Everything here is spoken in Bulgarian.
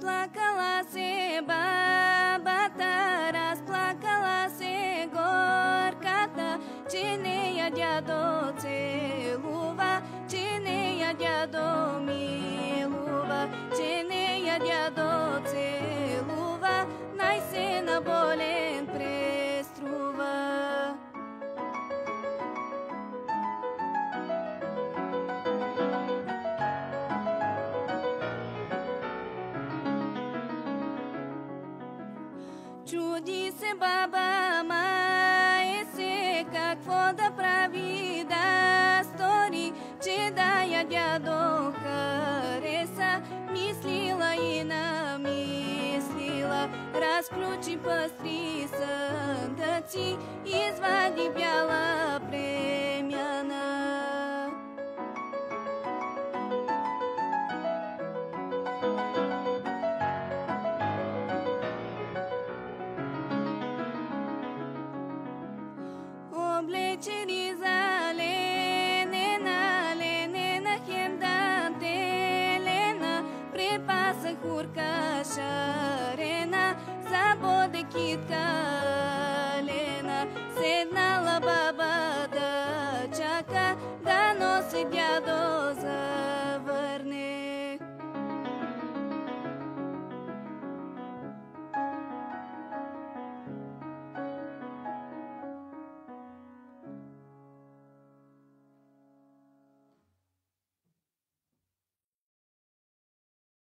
Расплакалась баба-та, расплакалась горько-та, чинея дядо целува, чинея дядо милува, чинея дядо целува, най-сена болен преструва. Чуди се баба майце, какво да прави да стори, че да я дядо хареса, мислила и намислила, разключи пъстри съндъци, извади бяла премяна. Облечени за ленена, ленена хемдам телена, припаса хурка шарена, забоде китка лена, седнала баба да чака, да носи дядо за